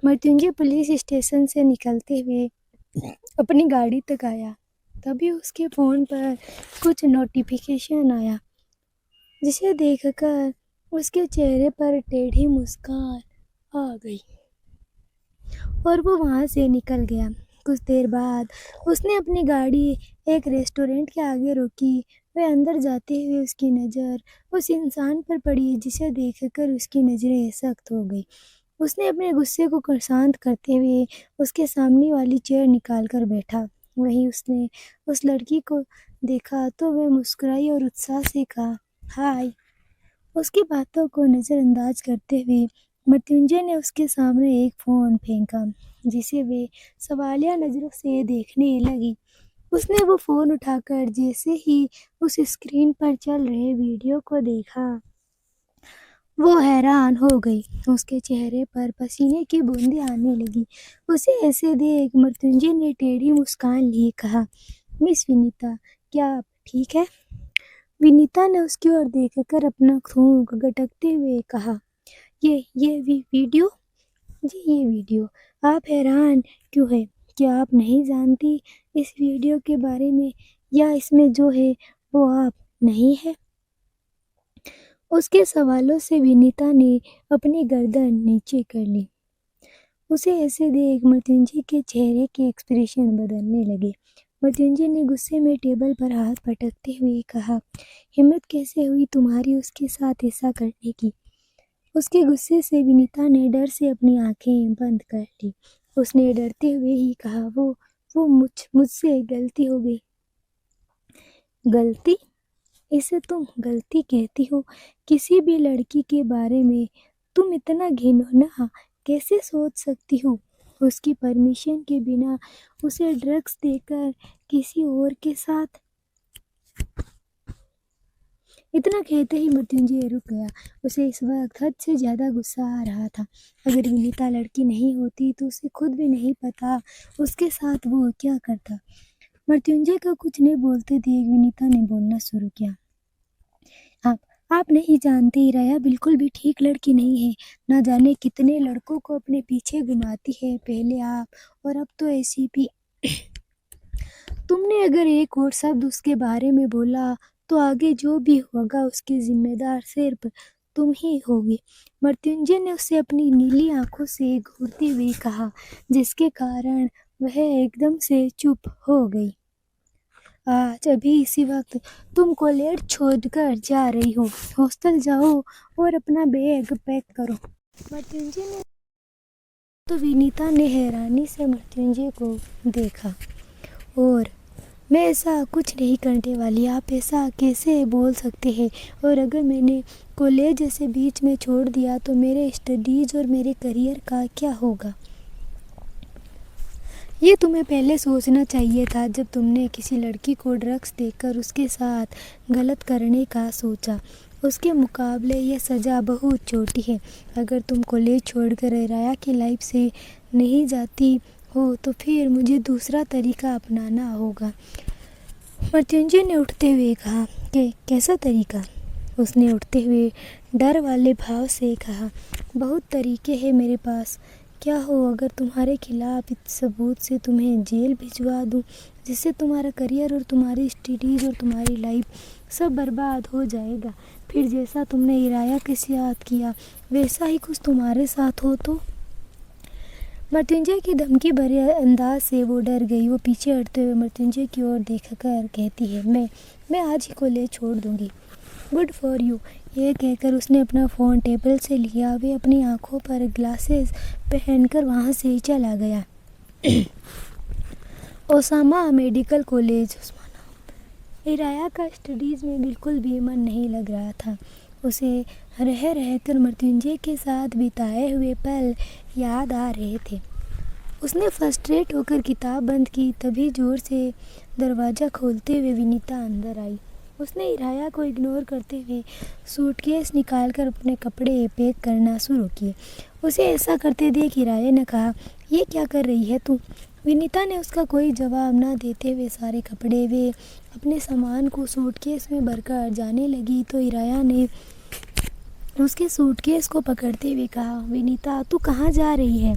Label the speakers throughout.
Speaker 1: Mrityunjay police station से निकलते हुए अपनी गाड़ी तक आया। तभी उसके फ़ोन पर कुछ नोटिफिकेशन आया, जिसे देखकर उसके चेहरे पर टेढ़ी मुस्कान आ गई और वो वहाँ से निकल गया। कुछ देर बाद उसने अपनी गाड़ी एक रेस्टोरेंट के आगे रोकी। वह अंदर जाते हुए उसकी नज़र उस इंसान पर पड़ी, जिसे देखकर उसकी नज़रें सख्त हो गई। उसने अपने गुस्से को शांत करते हुए उसके सामने वाली चेयर निकाल कर बैठा। वहीं उसने उस लड़की को देखा तो वह मुस्कुराई और उत्साह से कहा, हाय। उसकी बातों को नज़रअंदाज करते हुए मृत्युंजय ने उसके सामने एक फ़ोन फेंका, जिसे वे सवालिया नज़रों से देखने लगी। उसने वो फ़ोन उठाकर जैसे ही उस स्क्रीन पर चल रहे वीडियो को देखा, वो हैरान हो गई। उसके चेहरे पर पसीने की बूंदें आने लगी। उसे ऐसे देख मृत्युंजय ने टेढ़ी मुस्कान लिए कहा, मिस विनीता, क्या आप ठीक है? विनीता ने उसकी ओर देखकर अपना थूक गटकते हुए कहा, ये वीडियो? जी, ये वीडियो। आप हैरान क्यों है? क्या आप नहीं जानती इस वीडियो के बारे में, या इसमें जो है वो आप नहीं है? उसके सवालों से विनीता ने अपनी गर्दन नीचे कर ली। उसे ऐसे देख मृत्युंजय के चेहरे के एक्सप्रेशन बदलने लगे। मृत्युंजय ने गुस्से में टेबल पर हाथ पटकते हुए कहा, हिम्मत कैसे हुई तुम्हारी उसके साथ ऐसा करने की? उसके गुस्से से विनीता ने डर से अपनी आंखें बंद कर ली। उसने डरते हुए ही कहा, वो मुझसे गलती हो गई। गलती? इसे तुम गलती कहती हो? किसी भी लड़की के बारे में तुम इतना घिनौना कैसे सोच सकती हो? उसकी परमिशन के बिना उसे ड्रग्स देकर किसी और के साथ? इतना कहते ही मृत्युंजय रुक गया। उसे इस वक्त हद से ज्यादा गुस्सा आ रहा था। अगर विनीता लड़की नहीं होती तो उसे खुद भी नहीं पता उसके साथ वो क्या करता। मृत्युंजय को कुछ नहीं बोलते देख विनीता ने बोलना शुरू किया, आप नहीं जानती, राया बिल्कुल भी ठीक लड़की नहीं है। ना जाने कितने लड़कों को अपने पीछे घुमाती है, पहले आप और अब तो ऐसी भी। तुमने अगर एक और शब्द उसके बारे में बोला तो आगे जो भी होगा उसके जिम्मेदार सिर्फ तुम ही होगी। मृत्युंजय ने उसे अपनी नीली आंखों से घूरते हुए कहा, जिसके कारण वह एकदम से चुप हो गई। आज अभी इसी वक्त तुम कॉलेज छोड़कर जा रही हो। हॉस्टल जाओ और अपना बैग पैक करो। मृत्युंजय ने तो विनीता ने हैरानी से मृत्युंजय को देखा। और मैं ऐसा कुछ नहीं करने वाली, आप ऐसा कैसे बोल सकते हैं? और अगर मैंने कॉलेज से बीच में छोड़ दिया तो मेरे स्टडीज़ और मेरे करियर का क्या होगा? ये तुम्हें पहले सोचना चाहिए था जब तुमने किसी लड़की को ड्रग्स देकर उसके साथ गलत करने का सोचा। उसके मुकाबले ये सज़ा बहुत छोटी है। अगर तुम कॉलेज छोड़कर राया की लाइफ से नहीं जाती हो तो फिर मुझे दूसरा तरीका अपनाना होगा। मृत्युंजय ने उठते हुए कहा कि कैसा तरीका? उसने उठते हुए डर वाले भाव से कहा, बहुत तरीके हैं मेरे पास। क्या हो अगर तुम्हारे खिलाफ इस सबूत से तुम्हें जेल भिजवा दूं, जिससे तुम्हारा करियर और तुम्हारी स्टडीज़ और तुम्हारी लाइफ सब बर्बाद हो जाएगा। फिर जैसा तुमने इराया के साथ किया वैसा ही कुछ तुम्हारे साथ हो तो? मृत्युंजय की धमकी भरे अंदाज से वो डर गई। वो पीछे हटते हुए मृत्युंजय की ओर देखकर कहती है, मैं आज ही कॉलेज छोड़ दूंगी। Good for you. ये कहकर उसने अपना फ़ोन टेबल से लिया। वे अपनी आंखों पर ग्लासेस पहनकर वहाँ से चला गया। Osama medical college. इराया का स्टडीज़ में बिल्कुल भी मन नहीं लग रहा था। उसे रह कर मृत्युंजय के साथ बिताए हुए पल याद आ रहे थे। उसने फ्रस्ट्रेट होकर किताब बंद की। तभी जोर से दरवाज़ा खोलते हुए विनीता अंदर आई। उसने इराया को इग्नोर करते हुए सूटकेस निकालकर अपने कपड़े पैक करना शुरू किए। उसे ऐसा करते देख इराया ने कहा, ये क्या कर रही है तू? विनीता ने उसका कोई जवाब ना देते हुए सारे कपड़े वे अपने सामान को सूटकेस में भरकर जाने लगी तो इराया ने उसके सूटकेस को पकड़ते हुए कहा, विनीता तू कहाँ जा रही है?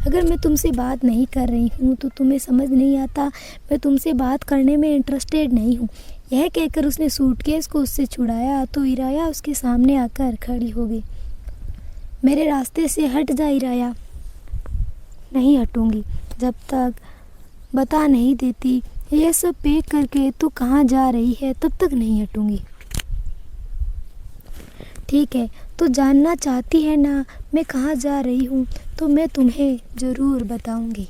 Speaker 1: अगर मैं तुमसे बात नहीं कर रही हूँ तो तुम्हें समझ नहीं आता मैं तुमसे बात करने में इंटरेस्टेड नहीं हूँ। यह कहकर उसने सूटकेस को उससे छुड़ाया तो इराया उसके सामने आकर खड़ी हो गई। मेरे रास्ते से हट जा इराया। नहीं हटूंगी जब तक बता नहीं देती यह सब पैक करके तू कहाँ जा रही है, तब तक नहीं हटूंगी। ठीक है, तो जानना चाहती है ना मैं कहाँ जा रही हूँ, तो मैं तुम्हें ज़रूर बताऊंगी।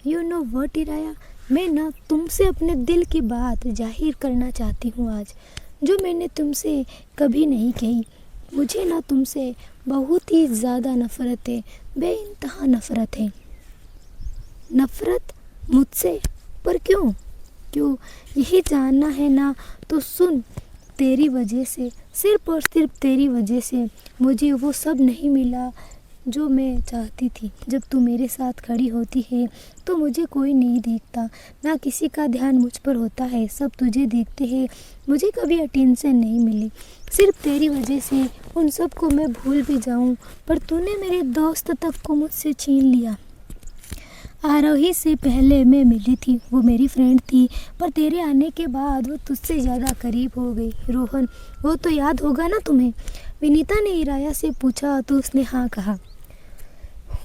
Speaker 1: यू नो व्हाट इराया, मैं ना तुमसे अपने दिल की बात जाहिर करना चाहती हूँ आज, जो मैंने तुमसे कभी नहीं कही। मुझे ना तुमसे बहुत ही ज़्यादा नफ़रत है, बेइंतहा नफ़रत है। नफ़रत मुझसे? पर क्यों? क्यों यही जानना है ना तो सुन। तेरी वजह से, सिर्फ और सिर्फ तेरी वजह से मुझे वो सब नहीं मिला जो मैं चाहती थी। जब तू मेरे साथ खड़ी होती है तो मुझे कोई नहीं देखता, ना किसी का ध्यान मुझ पर होता है, सब तुझे देखते हैं। मुझे कभी अटेंशन नहीं मिली। सिर्फ तेरी वजह से उन सब को मैं भूल भी जाऊं, पर तूने मेरे दोस्त तक को मुझसे छीन लिया। आरोही से पहले मैं मिली थी, वो मेरी फ्रेंड थी, पर तेरे आने के बाद वो तुझसे ज़्यादा करीब हो गई। रोहन, वो तो याद होगा ना तुम्हें? विनीता ने इराया से पूछा तो उसने हाँ कहा।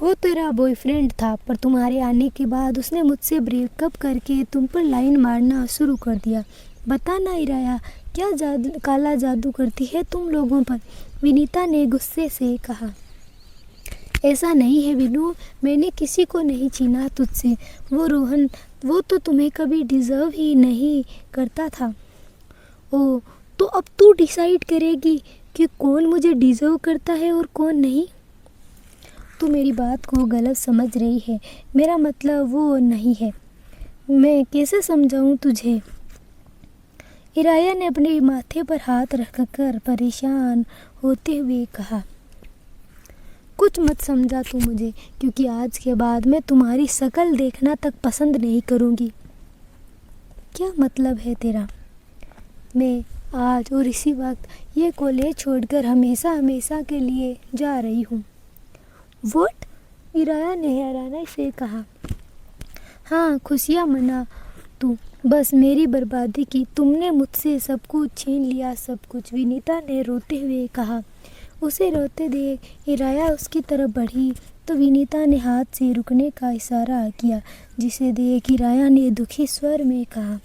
Speaker 1: वो तेरा बॉयफ्रेंड था, पर तुम्हारे आने के बाद उसने मुझसे ब्रेकअप करके तुम पर लाइन मारना शुरू कर दिया। बता ना इराया, क्या काला जादू करती है तुम लोगों पर? विनीता ने गुस्से से कहा। ऐसा नहीं है विनू, मैंने किसी को नहीं छीना तुझसे। वो रोहन, वो तो तुम्हें कभी डिज़र्व ही नहीं करता था। ओ, तो अब तू डिसाइड करेगी कि कौन मुझे डिज़र्व करता है और कौन नहीं। तू मेरी बात को गलत समझ रही है, मेरा मतलब वो नहीं है। मैं कैसे समझाऊं तुझे? इराया ने अपने माथे पर हाथ रखकर परेशान होते हुए कहा। कुछ मत समझा तू मुझे, क्योंकि आज के बाद मैं तुम्हारी शक्ल देखना तक पसंद नहीं करूँगी। क्या मतलब है तेरा? मैं आज और इसी वक्त ये कॉलेज छोड़कर हमेशा हमेशा के लिए जा रही हूँ। व्हाट? इराया ने हैरानी से कहा। हाँ, खुशियाँ मना तू, बस मेरी बर्बादी की। तुमने मुझसे सब कुछ छीन लिया, सब कुछ, विनीता ने रोते हुए कहा। उसे रोते देख इराया उसकी तरफ बढ़ी तो विनीता ने हाथ से रुकने का इशारा किया, जिसे देख इराया ने दुखी स्वर में कहा,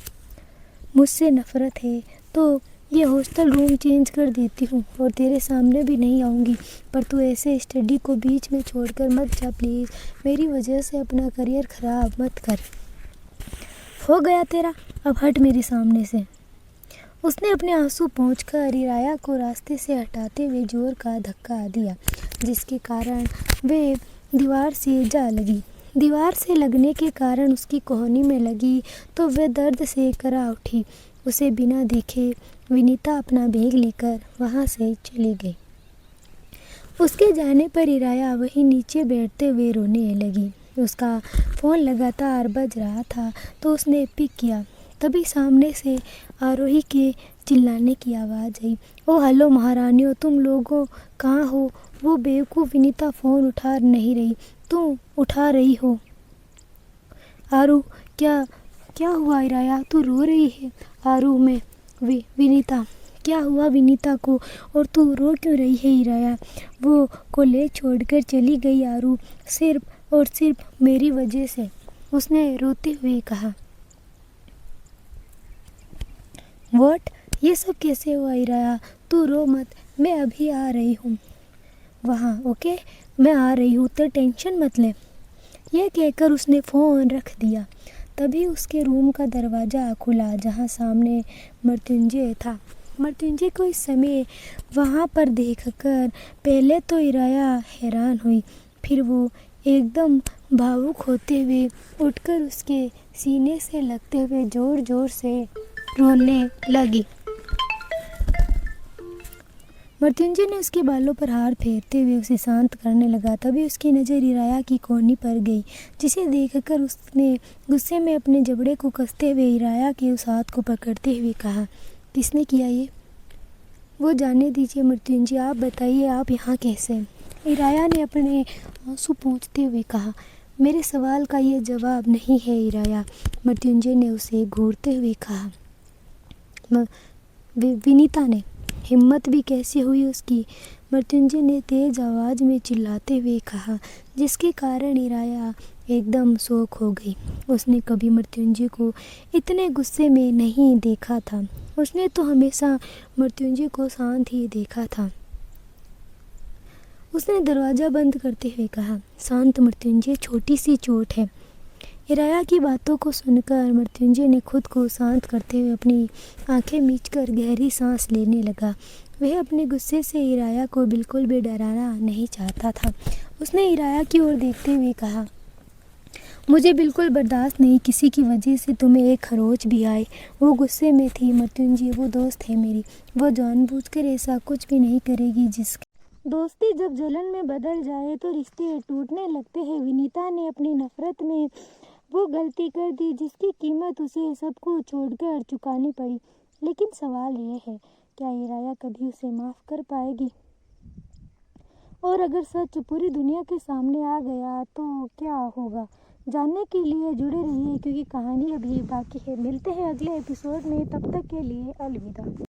Speaker 1: मुझसे नफ़रत है तो ये हॉस्टल रूम चेंज कर देती हूँ और तेरे सामने भी नहीं आऊँगी, पर तू ऐसे स्टडी को बीच में छोड़कर मत जा प्लीज़। मेरी वजह से अपना करियर ख़राब मत कर। हो गया तेरा, अब हट मेरे सामने से। उसने अपने आंसू पोंछकर इराया को रास्ते से हटाते हुए जोर का धक्का दिया, जिसके कारण वे दीवार से जा लगी। दीवार से लगने के कारण उसकी कोहनी में लगी तो वह दर्द से करा उठी। उसे बिना देखे विनीता अपना बैग लेकर वहाँ से चली गई। उसके जाने पर इराया वहीं नीचे बैठते हुए रोने लगी। उसका फ़ोन लगातार बज रहा था तो उसने पिक किया। तभी सामने से आरोही के चिल्लाने की आवाज़ आई। ओ हेलो महारानियों, तुम लोगों कहाँ हो? वो बेवकूफ़ विनीता फ़ोन उठा नहीं रही, तुम उठा रही हो। आरू, क्या हुआ इराया, तू रो रही है? आरू, मैं विनीता। क्या हुआ विनीता को, और तू रो क्यों रही है इराया? वो कॉलेज छोड़कर चली गई आरू, सिर्फ और सिर्फ मेरी वजह से, उसने रोते हुए कहा। व्हाट? ये सब कैसे हुआ इराया? तू रो मत, मैं अभी आ रही हूँ वहाँ, ओके? मैं आ रही हूँ, तो टेंशन मत ले। यह कहकर उसने फ़ोन रख दिया। तभी उसके रूम का दरवाज़ा खुला, जहाँ सामने मृत्युंजय था। मृत्युंजय को इस समय वहाँ पर देखकर पहले तो इराया हैरान हुई, फिर वो एकदम भावुक होते हुए उठकर उसके सीने से लगते हुए ज़ोर ज़ोर से रोने लगी। मृत्युंजय ने उसके बालों पर हाथ फेरते हुए उसे शांत करने लगा। तभी उसकी नज़र इराया की कोहनी पर गई, जिसे देखकर उसने गुस्से में अपने जबड़े को कसते हुए इराया के उस हाथ को पकड़ते हुए कहा, किसने किया ये? वो जाने दीजिए मृत्युंजय, आप बताइए आप यहाँ कैसे? इराया ने अपने आंसू पोंछते हुए कहा, मेरे सवाल का ये जवाब नहीं है इराया। मृत्युंजय ने उसे घूरते हुए कहा। विनीता ने, हिम्मत भी कैसी हुई उसकी? मृत्युंजय ने तेज आवाज में चिल्लाते हुए कहा, जिसके कारण इराया एकदम शॉक हो गई। उसने कभी मृत्युंजय को इतने गुस्से में नहीं देखा था। उसने तो हमेशा मृत्युंजय को शांत ही देखा था। उसने दरवाज़ा बंद करते हुए कहा, शांत मृत्युंजय, छोटी सी चोट है। इराया की बातों को सुनकर मृत्युंजय ने खुद को शांत करते हुए अपनी आंखें मीचकर गहरी सांस लेने लगा। वह अपने गुस्से से इराया को बिल्कुल भी डराना नहीं चाहता था। उसने इराया की ओर देखते हुए कहा, मुझे बिल्कुल बर्दाश्त नहीं किसी की वजह से तुम्हें एक खरोच भी आए। वो गुस्से में थी मृत्युंजय, वो दोस्त है मेरी। वो जानबूझकर ऐसा कुछ भी नहीं करेगी। जिसकी दोस्ती जब जलन में बदल जाए तो रिश्ते टूटने लगते हैं। विनीता ने अपनी नफरत में वो गलती कर दी जिसकी कीमत उसे सब कुछ छोड़कर चुकानी पड़ी। लेकिन सवाल यह है, क्या इराया कभी उसे माफ़ कर पाएगी? और अगर सच पूरी दुनिया के सामने आ गया तो क्या होगा? जानने के लिए जुड़े रहिए, क्योंकि कहानी अभी बाकी है। मिलते हैं अगले एपिसोड में, तब तक के लिए अलविदा।